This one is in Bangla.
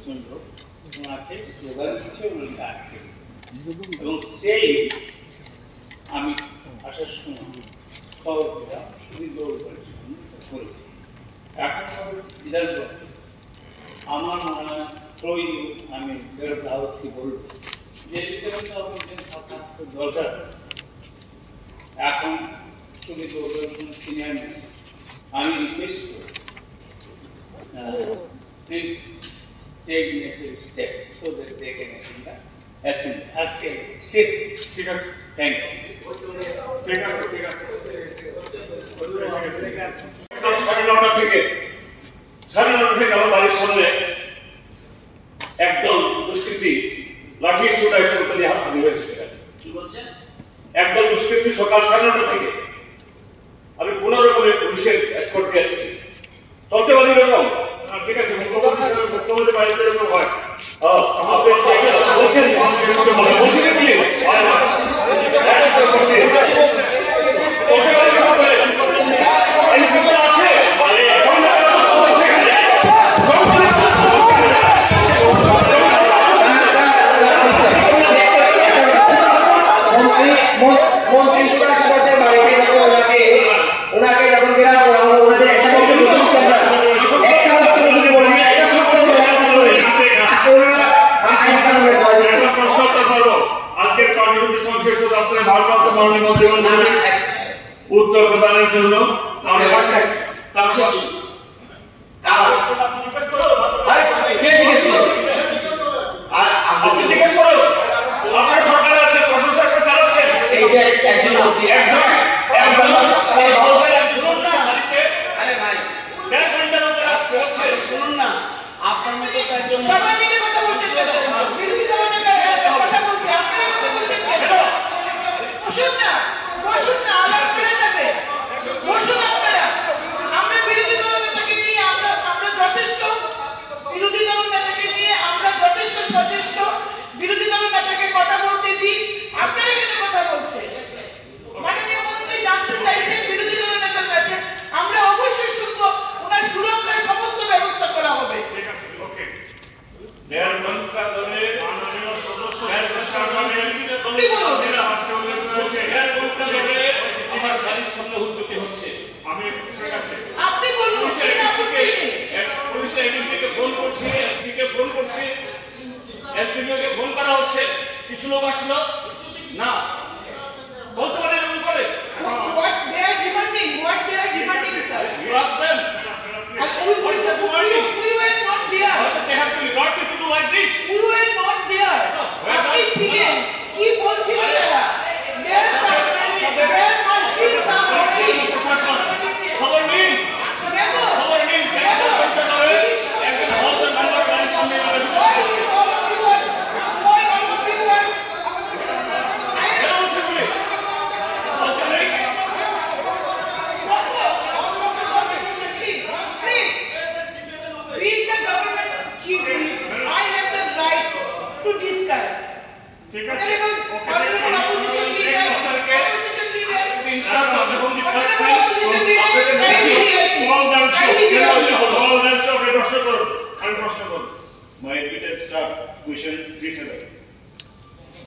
প্রচন্ড ওনাকে যোগান দিচ্ছে ওনাকে আটকে এবং সেই আমি আসার সময় খবর পেলাম শুধু দৌড় করেছি এখন বিধানসভা আমার মনে হয় আমি বেরোতে হাউসকে বলবো যে দরকার এখন শুধু সিনিয়র আমি রিকোয়েস্ট করি please take necessary steps so that they can attend the assembly. Ask a yes. ঠিক আছে থ্যাংক ইউ ঠিক আছে সাড়ে নটা থেকে আমার বাড়ির সামনে একদল দুষ্কৃতী লাঠি সোটায় সরকারি হাত হাজির হয়েছে কি বলছেন একদল দুষ্কৃতী সকাল 9:30 থেকে আমি কোনো রকমে পুলিশের এসকর্টে এসেছি ততবাদী রকম ঠিক আছে মুখ্যমন্ত্রী বাড়িতে এরকম হয় আপনি বলছেন উত্তর প্রদানের জন্য সরকার আছে প্রশাসন চালাচ্ছেন এই যে শুনুন না আপনার মতো একজন সবাই মিলে কথা বলছেন বিরোধী দলের কথা বলছে আপনারা কথা বলছেন বসুন না আলাপ করে যাবে বসুন আপনারা আমরা বিরোধী দলের নেতাকে নিয়ে আমরা যথেষ্ট বিরোধী দলের নেতাকে নিয়ে আমরা যথেষ্ট সচেষ্ট বিরোধী দলের নেতাকে কথা বলতে দিই আপনারা কেন কথা বলছেন মাননীয় মন্ত্রী জানতে চাইছেন বিরোধী দলের নেতার কাছে আমরা অবশ্যই শুনবো ওনার সুরক্ষার সমস্ত ব্যবস্থা করা হবে ঠিক আছে ওকে মেয়র মন্ত্রী দলের মাননীয় সদস্য আমার গাড়ির সামনে উদ্যোগী হচ্ছে আমি আপনি বলুন পুলিশের এডিসিকে ফোন করছি এসপিকে ফোন করছি এসপিকে ফোন করা হচ্ছে কিছু লোক আসলো না বলতে পারেন এমন করে what they are demanding sir you ask them and we were not there they have to got to do like this we were not there আপনি ছিলেন কি বলছিলেন তারা there must be some খবর নিন একজন হলদার মেম্বার গাড়ির সামনে My repeated start question 37